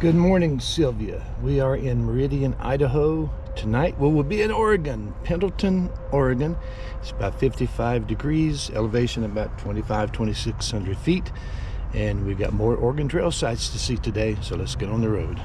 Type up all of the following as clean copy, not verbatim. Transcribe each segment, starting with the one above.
Good morning, Silvia. We are in Meridian, Idaho. Tonight we will be in Oregon, Pendleton, Oregon. It's about 55 degrees, elevation about 2,600 feet. And we've got more Oregon Trail sites to see today, so let's get on the road.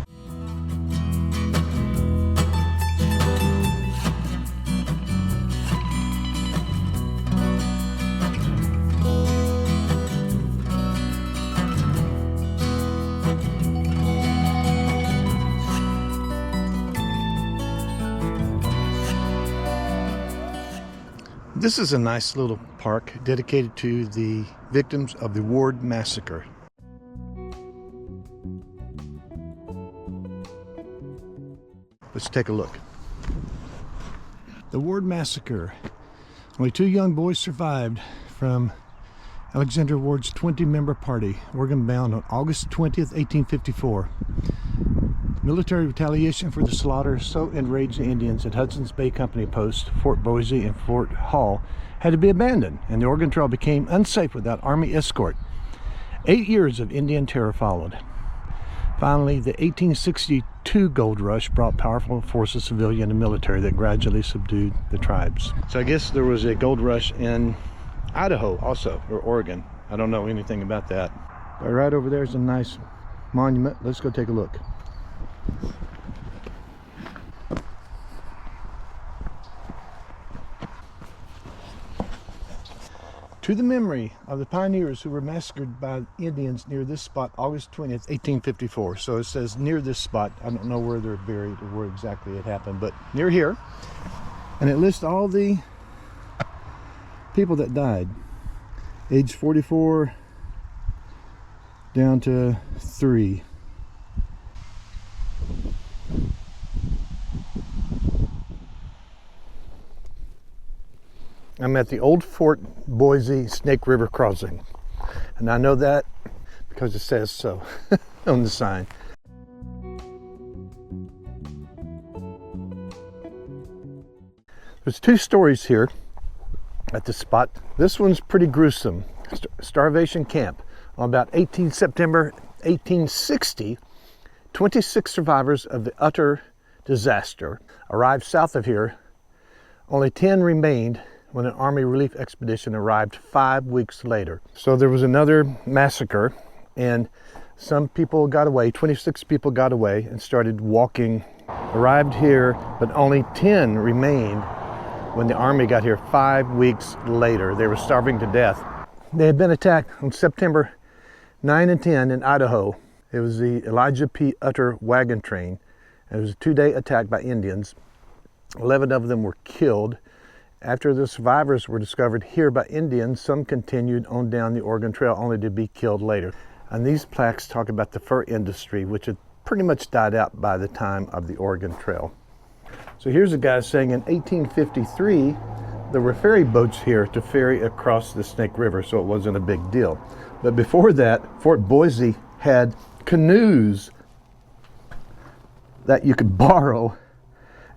This is a nice little park dedicated to the victims of the Ward massacre. Let's take a look. The Ward massacre. Only 2 young boys survived from Alexander Ward's 20-member party, Oregon bound on August 20th, 1854. Military retaliation for the slaughter so enraged the Indians at Hudson's Bay Company Post, Fort Boise, and Fort Hall had to be abandoned, and the Oregon Trail became unsafe without Army escort. 8 years of Indian terror followed. Finally, the 1862 gold rush brought powerful forces, civilian and military, that gradually subdued the tribes. So I guess there was a gold rush in Idaho also, or Oregon. I don't know anything about that. But right over there is a nice monument. Let's go take a look. To the memory of the pioneers who were massacred by Indians near this spot, August 20th, 1854. So it says near this spot. I don't know where they're buried or where exactly it happened, but near here. And it lists all the people that died, age 44 down to 3. I'm at the old Fort Boise Snake River crossing, and I know that because it says so on the sign. There's 2 stories here at the spot. This one's pretty gruesome. Starvation camp. On about 18 September 1860, 26 survivors of the utter disaster arrived south of here. Only 10 remained when an Army relief expedition arrived 5 weeks later. So there was another massacre, and some people got away. 26 people got away and started walking, arrived here, but only 10 remained when the Army got here 5 weeks later. They were starving to death. They had been attacked on September 9 and 10 in Idaho. It was the Elijah P. Utter wagon train. It was a 2-day attack by Indians. 11 of them were killed. After the survivors were discovered here by Indians, some continued on down the Oregon Trail only to be killed later. And these plaques talk about the fur industry, which had pretty much died out by the time of the Oregon Trail. So here's a guy saying in 1853, there were ferry boats here to ferry across the Snake River, so it wasn't a big deal. But before that, Fort Boise had canoes that you could borrow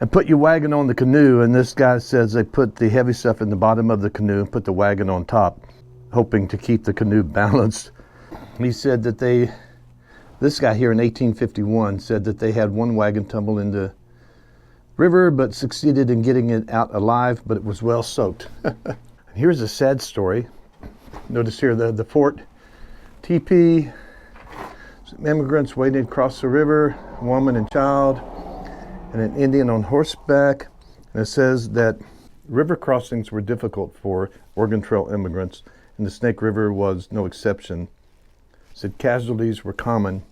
and put your wagon on the canoe, and this guy says they put the heavy stuff in the bottom of the canoe and put the wagon on top, hoping to keep the canoe balanced. He said that this guy here in 1851 said that they had one wagon tumble in the river, but succeeded in getting it out alive, but it was well soaked. Here's a sad story. Notice here the fort teepee, some immigrants waiting across the river, a woman and child, and an Indian on horseback. And it says that river crossings were difficult for Oregon Trail immigrants, and the Snake River was no exception. It said casualties were common.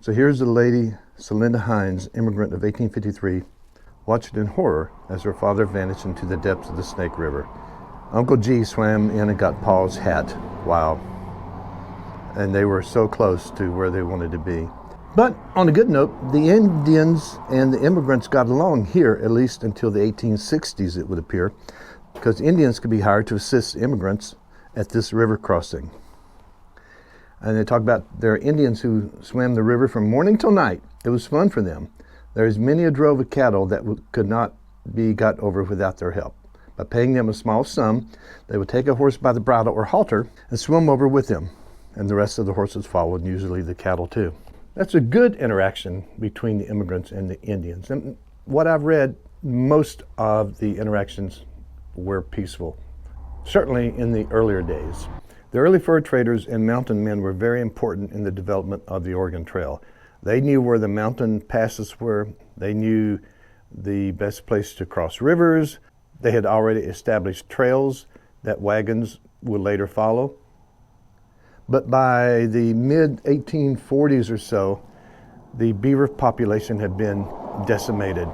So here's the lady, Celinda Hines, immigrant of 1853, watched in horror as her father vanished into the depths of the Snake River. Uncle G swam in and got Paul's hat. Wow. And they were so close to where they wanted to be. But on a good note, the Indians and the immigrants got along here, at least until the 1860s, it would appear, because Indians could be hired to assist immigrants at this river crossing. And they talk about there are Indians who swam the river from morning till night. It was fun for them. There's many a drove of cattle that could not be got over without their help. By paying them a small sum, they would take a horse by the bridle or halter and swim over with them. And the rest of the horses followed, usually the cattle too. That's a good interaction between the immigrants and the Indians. And what I've read, most of the interactions were peaceful, certainly in the earlier days. The early fur traders and mountain men were very important in the development of the Oregon Trail. They knew where the mountain passes were. They knew the best place to cross rivers. They had already established trails that wagons would later follow. But by the mid-1840s or so, the beaver population had been decimated.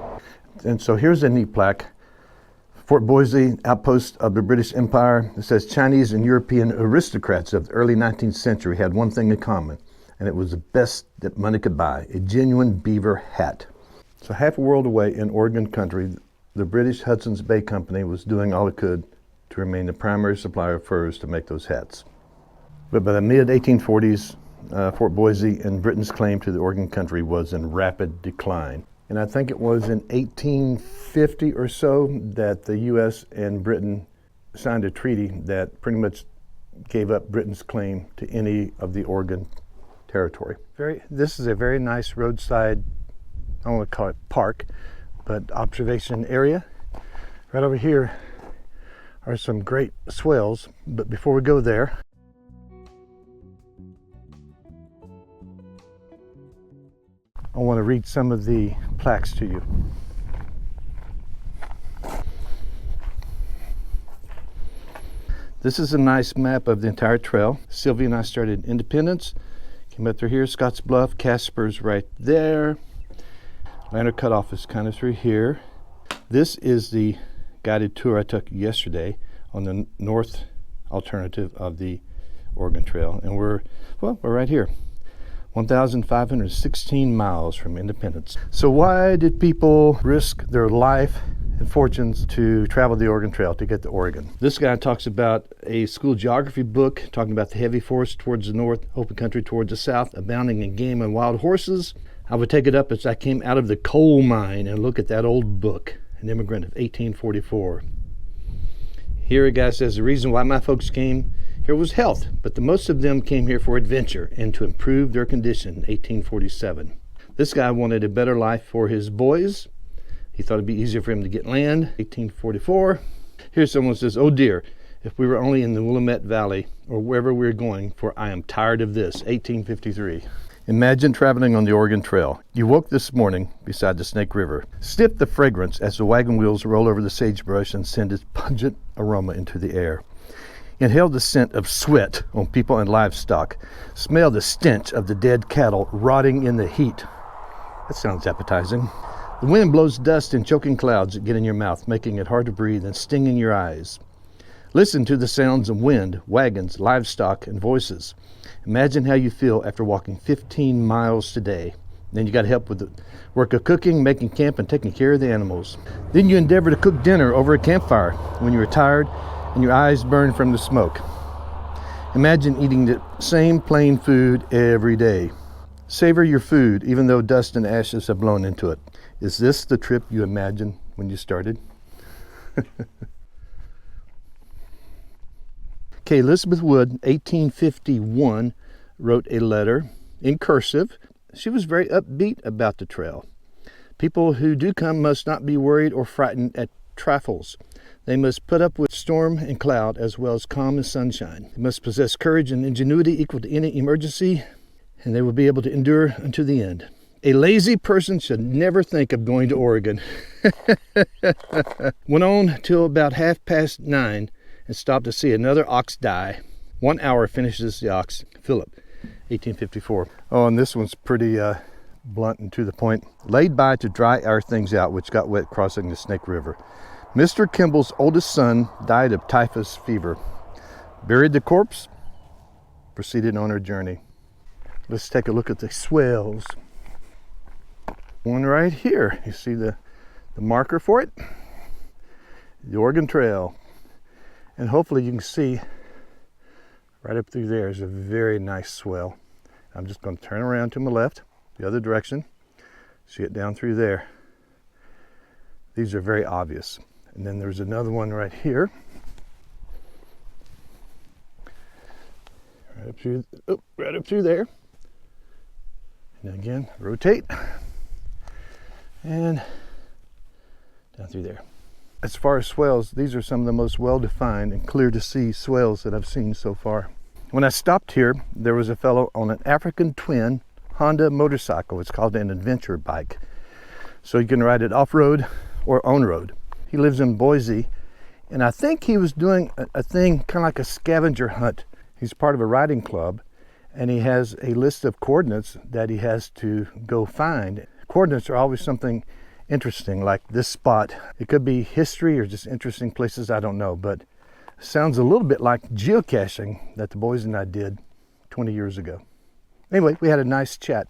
And so here's a neat plaque. Fort Boise, outpost of the British Empire. It says Chinese and European aristocrats of the early 19th century had one thing in common, and it was the best that money could buy, a genuine beaver hat. So half a world away in Oregon country, the British Hudson's Bay Company was doing all it could to remain the primary supplier of furs to make those hats. But by the mid-1840s, Fort Boise and Britain's claim to the Oregon country was in rapid decline. And I think it was in 1850 or so that the U.S. and Britain signed a treaty that pretty much gave up Britain's claim to any of the Oregon territory. This is a very nice roadside, I don't want to call it park, but observation area. Right over here are some great swells, but before we go there, I want to read some of the plaques to you. This is a nice map of the entire trail. Silvia and I started Independence, came up through here, Scotts Bluff, Casper's right there. Lantern Cutoff is kind of through here. This is the guided tour I took yesterday on the north alternative of the Oregon Trail, and we're right here. 1,516 miles from Independence. So why did people risk their life and fortunes to travel the Oregon Trail to get to Oregon? This guy talks about a school geography book talking about the heavy forest towards the north, open country towards the south, abounding in game and wild horses. I would take it up as I came out of the coal mine and look at that old book, An Immigrant of 1844. Here a guy says the reason why my folks came here was health, but the most of them came here for adventure and to improve their condition, 1847. This guy wanted a better life for his boys. He thought it'd be easier for him to get land, 1844. Here's someone who says, oh dear, if we were only in the Willamette Valley or wherever we're going, for I am tired of this, 1853. Imagine traveling on the Oregon Trail. You woke this morning beside the Snake River. Sniff the fragrance as the wagon wheels roll over the sagebrush and send its pungent aroma into the air. Inhale the scent of sweat on people and livestock. Smell the stench of the dead cattle rotting in the heat. That sounds appetizing. The wind blows dust in choking clouds that get in your mouth, making it hard to breathe and stinging your eyes. Listen to the sounds of wind, wagons, livestock, and voices. Imagine how you feel after walking 15 miles today. Then you got help with the work of cooking, making camp, and taking care of the animals. Then you endeavor to cook dinner over a campfire when you are tired and your eyes burn from the smoke. Imagine eating the same plain food every day. Savor your food even though dust and ashes have blown into it. Is this the trip you imagined when you started? Okay, Elizabeth Wood, 1851, wrote a letter in cursive. She was very upbeat about the trail. People who do come must not be worried or frightened at trifles. They must put up with storm and cloud as well as calm and sunshine. They must possess courage and ingenuity equal to any emergency, and they will be able to endure unto the end. A lazy person should never think of going to Oregon. Went on till about 9:30 and stopped to see another ox die. 1 hour finishes the ox. Philip, 1854. Oh, and this one's pretty blunt and to the point. Laid by to dry our things out, which got wet crossing the Snake River. Mr. Kimball's oldest son died of typhus fever. Buried the corpse, proceeded on our journey. Let's take a look at the swells. One right here. You see the marker for it? The Oregon Trail. And hopefully you can see right up through there is a very nice swell. I'm just going to turn around to my left, the other direction. See it down through there. These are very obvious. And then there's another one right here. Right up through there. And again, rotate. And down through there. As far as swells, these are some of the most well-defined and clear to see swells that I've seen so far. When I stopped here, there was a fellow on an African twin Honda motorcycle. It's called an adventure bike. So you can ride it off-road or on-road. He lives in Boise, and I think he was doing a thing kind of like a scavenger hunt. He's part of a riding club, and he has a list of coordinates that he has to go find. Coordinates are always something interesting, like this spot. It could be history or just interesting places, I don't know, but it sounds a little bit like geocaching that the boys and I did 20 years ago. Anyway, we had a nice chat.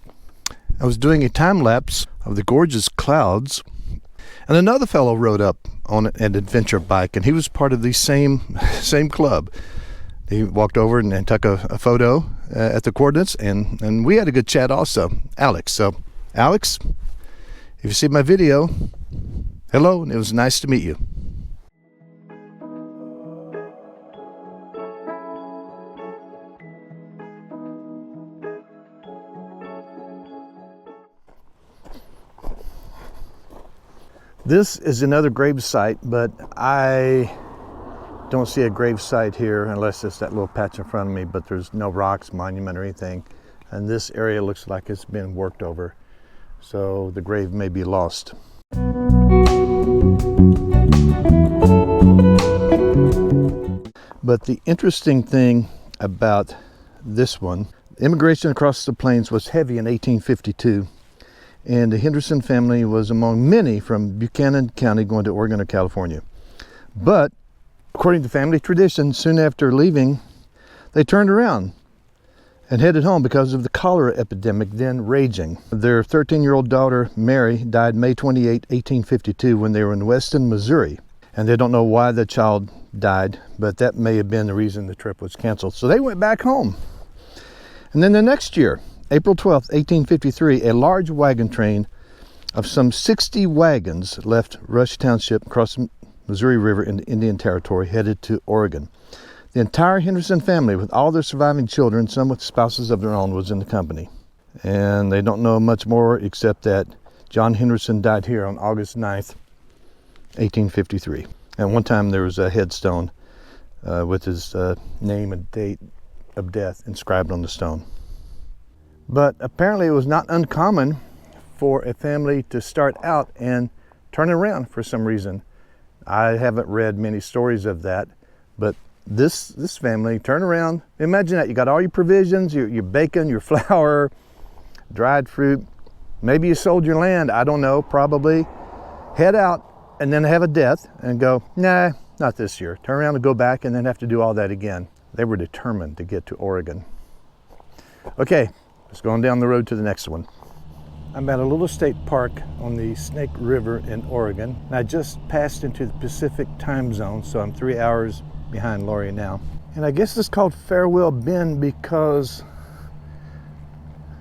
I was doing a time lapse of the gorgeous clouds, and another fellow rode up on an adventure bike, and he was part of the same club. He walked over and took a photo at the coordinates, and we had a good chat also. Alex. So, Alex, if you see my video, hello, and it was nice to meet you. This is another grave site, but I don't see a grave site here unless it's that little patch in front of me, but there's no rocks, monument, or anything. And this area looks like it's been worked over, so the grave may be lost. But the interesting thing about this one, immigration across the plains was heavy in 1852. And the Henderson family was among many from Buchanan County going to Oregon or California. But according to family tradition, soon after leaving, they turned around and headed home because of the cholera epidemic then raging. Their 13-year-old daughter, Mary, died May 28, 1852 when they were in Weston, Missouri. And they don't know why the child died, but that may have been the reason the trip was canceled. So they went back home. And then the next year, April 12, 1853, a large wagon train of some 60 wagons left Rush Township, across the Missouri River into Indian Territory, headed to Oregon. The entire Henderson family, with all their surviving children, some with spouses of their own, was in the company. And they don't know much more except that John Henderson died here on August 9th, 1853. And one time there was a headstone with his name and date of death inscribed on the stone. But apparently it was not uncommon for a family to start out and turn around for some reason. I haven't read many stories of that, but this family turned around. Imagine that. You got all your provisions, your bacon, your flour, dried fruit. Maybe you sold your land, I don't know, probably. Head out and then have a death and go, nah, not this year. Turn around and go back and then have to do all that again. They were determined to get to Oregon. Okay. Let's go on down the road to the next one. I'm at a little state park on the Snake River in Oregon. And I just passed into the Pacific time zone, so I'm 3 hours behind Lori now. And I guess it's called Farewell Bend because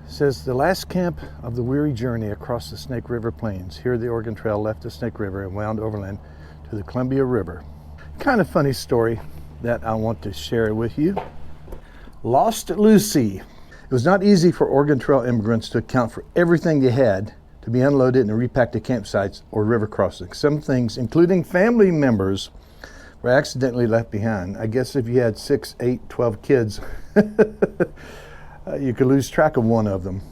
it says the last camp of the weary journey across the Snake River plains. Here the Oregon Trail left the Snake River and wound overland to the Columbia River. Kind of funny story that I want to share with you. Lost Lucy. It was not easy for Oregon Trail immigrants to account for everything they had to be unloaded and repacked at campsites or river crossings. Some things, including family members, were accidentally left behind. I guess if you had 6, 8, 12 kids, you could lose track of one of them.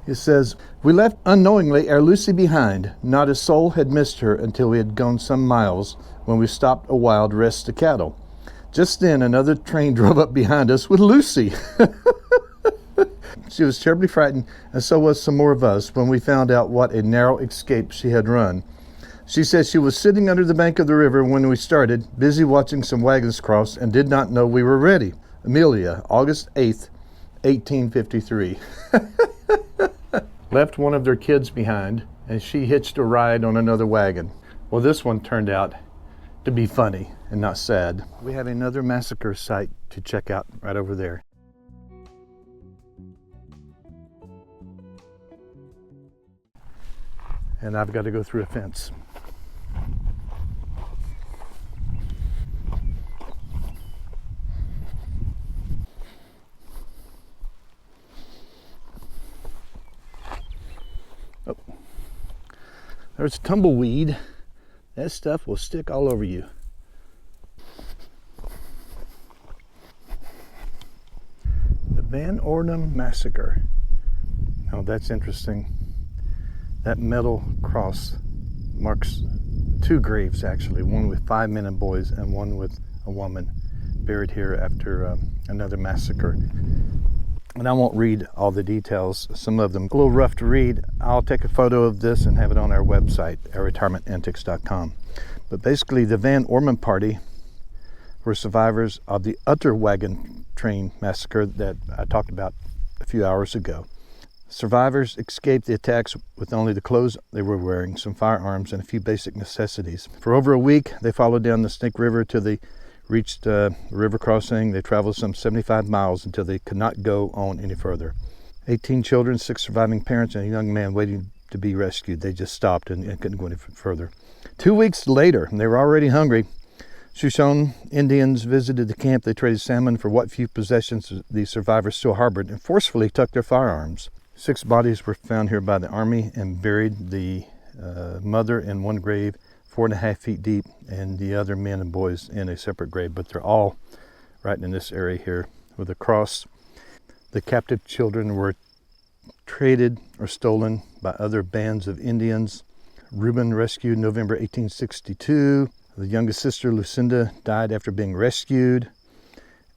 It says, we left unknowingly our Lucy behind. Not a soul had missed her until we had gone some miles when we stopped a while to rest the cattle. Just then another train drove up behind us with Lucy. She was terribly frightened, and so was some more of us when we found out what a narrow escape she had run. She said she was sitting under the bank of the river when we started, busy watching some wagons cross, and did not know we were ready. Amelia, August 8th, 1853. Left one of their kids behind, and she hitched a ride on another wagon. Well, this one turned out to be funny and not sad. We have another massacre site to check out right over there. And I've got to go through a fence. There's tumbleweed. That stuff will stick all over you. The Van Oram massacre. Now that's interesting. That metal cross marks 2 graves actually, one with 5 men and boys and one with a woman buried here after another massacre. And I won't read all the details, some of them a little rough to read. I'll take a photo of this and have it on our website, ourretirementantics.com. But basically the Van Oram party were survivors of the Utter Wagon Train massacre that I talked about a few hours ago. Survivors escaped the attacks with only the clothes they were wearing, some firearms, and a few basic necessities. For over a week, they followed down the Snake River till they reached the river crossing. They traveled some 75 miles until they could not go on any further. 18 children, 6 surviving parents, and a young man waiting to be rescued. They just stopped and couldn't go any further. 2 weeks later, they were already hungry. Shoshone Indians visited the camp. They traded salmon for what few possessions the survivors still harbored and forcefully took their firearms. 6 bodies were found here by the Army and buried, the mother in one grave 4.5 feet deep and the other men and boys in a separate grave, but they're all right in this area here with a cross. The captive children were traded or stolen by other bands of Indians. Reuben rescued November 1862. The youngest sister, Lucinda, died after being rescued.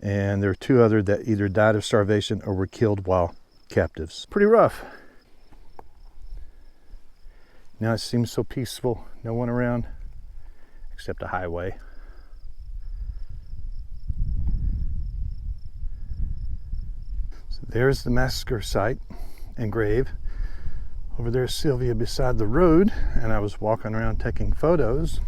And there were 2 others that either died of starvation or were killed while captives. Pretty rough. Now it seems so peaceful. No one around except a highway. So there's the massacre site and grave. Over there's Silvia beside the road, and I was walking around taking photos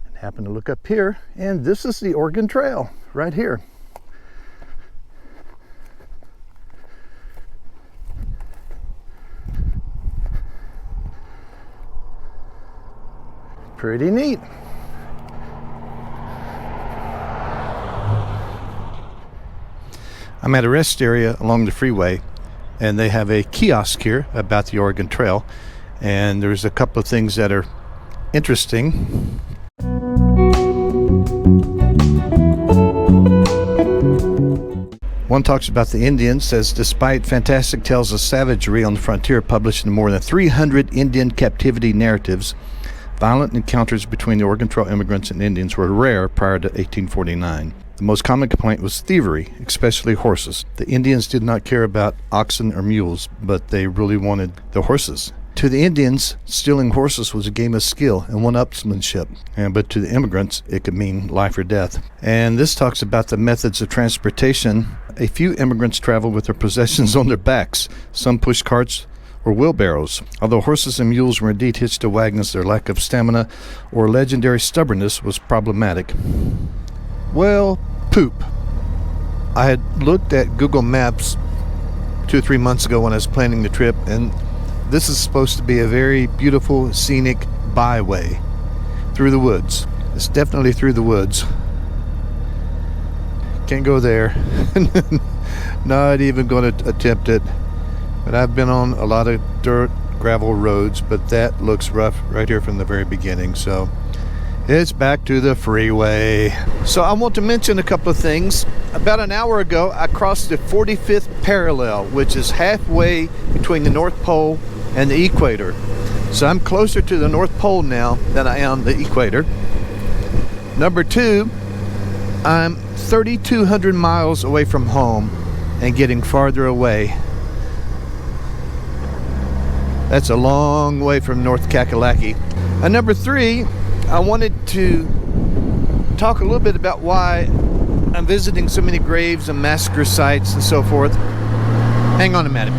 and happened to look up here, and this is the Oregon Trail right here. Pretty neat. I'm at a rest area along the freeway, and they have a kiosk here about the Oregon Trail, and there's a couple of things that are interesting. One talks about the Indians, says despite fantastic tales of savagery on the frontier published in more than 300 Indian captivity narratives, violent encounters between the Oregon Trail immigrants and Indians were rare prior to 1849. The most common complaint was thievery, especially horses. The Indians did not care about oxen or mules, but they really wanted the horses. To the Indians, stealing horses was a game of skill and one-upsmanship, but to the immigrants, it could mean life or death. And this talks about the methods of transportation. A few immigrants traveled with their possessions on their backs. Some pushed carts or wheelbarrows. Although horses and mules were indeed hitched to wagons, their lack of stamina or legendary stubbornness was problematic. Well, poop. I had looked at Google Maps 2 or 3 months ago when I was planning the trip, and this is supposed to be a very beautiful, scenic byway through the woods. It's definitely through the woods. Can't go there. Not even going to attempt it. But I've been on a lot of dirt, gravel roads, but that looks rough right here from the very beginning. So it's back to the freeway. So I want to mention a couple of things. About an hour ago, I crossed the 45th parallel, which is halfway between the North Pole and the equator. So I'm closer to the North Pole now than I am the equator. Number 2, I'm 3,200 miles away from home and getting farther away. That's a long way from North Kakalaki. And number 3, I wanted to talk a little bit about why I'm visiting so many graves and massacre sites and so forth. Hang on a minute.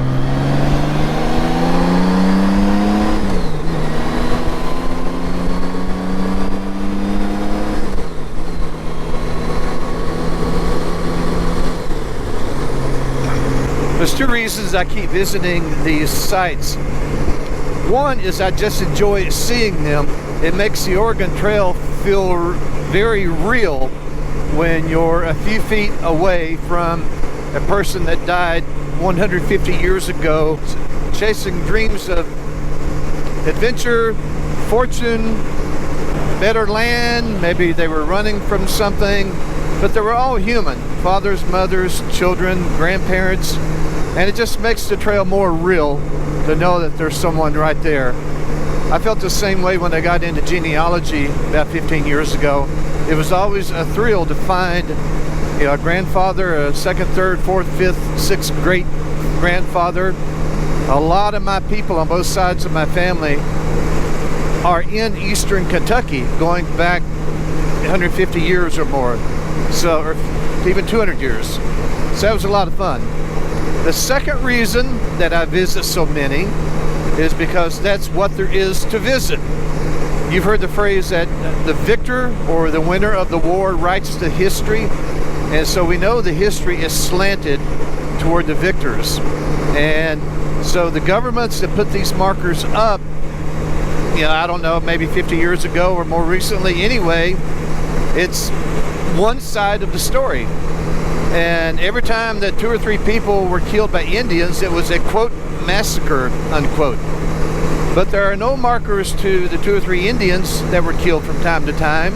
There's 2 reasons I keep visiting these sites. One is I just enjoy seeing them. It makes the Oregon Trail feel very real when you're a few feet away from a person that died 150 years ago chasing dreams of adventure, fortune, better land. Maybe they were running from something, but they were all human. Fathers, mothers, children, grandparents, and it just makes the trail more real to know that there's someone right there. I felt the same way when I got into genealogy about 15 years ago. It was always a thrill to find, you know, a grandfather, a second, third, fourth, fifth, sixth great grandfather. A lot of my people on both sides of my family are in eastern Kentucky, going back 150 years or more, so, or even 200 years. So that was a lot of fun. The second reason that I visit so many is because that's what there is to visit. You've heard the phrase that the victor or the winner of the war writes the history, and so we know the history is slanted toward the victors. And so the governments that put these markers up, you know, I don't know, maybe 50 years ago or more recently anyway, it's one side of the story. And every time that 2 or 3 people were killed by Indians, it was a, quote, massacre, unquote. But there are no markers to the 2 or 3 Indians that were killed from time to time.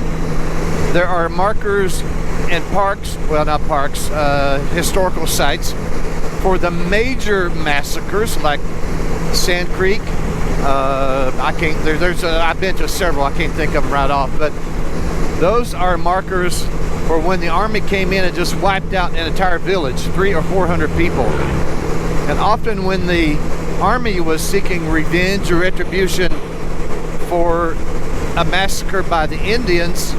There are markers in parks, well, not parks, historical sites for the major massacres like Sand Creek. I've been to several, I can't think of them right off, but those are markers for when the army came in and just wiped out an entire village, 300 or 400 people. And often when the army was seeking revenge or retribution for a massacre by the Indians,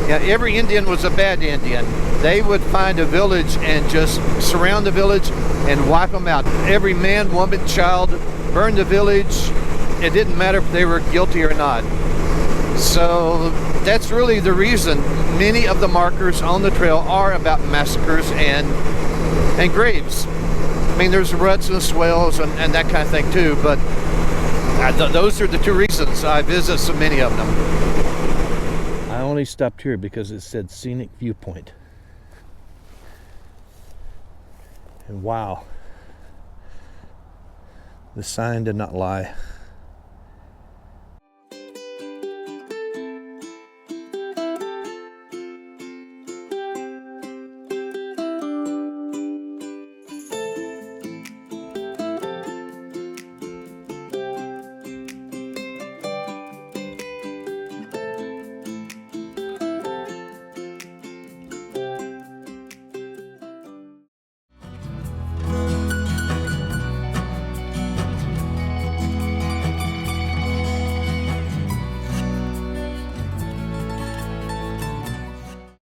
yeah, every Indian was a bad Indian. They would find a village and just surround the village and wipe them out. Every man, woman, child, burn the village. It didn't matter if they were guilty or not. So that's really the reason many of the markers on the trail are about massacres and graves. I mean, there's ruts and swells and that kind of thing too, but those are the 2 reasons I visit so many of them. I only stopped here because it said scenic viewpoint. And wow, the sign did not lie.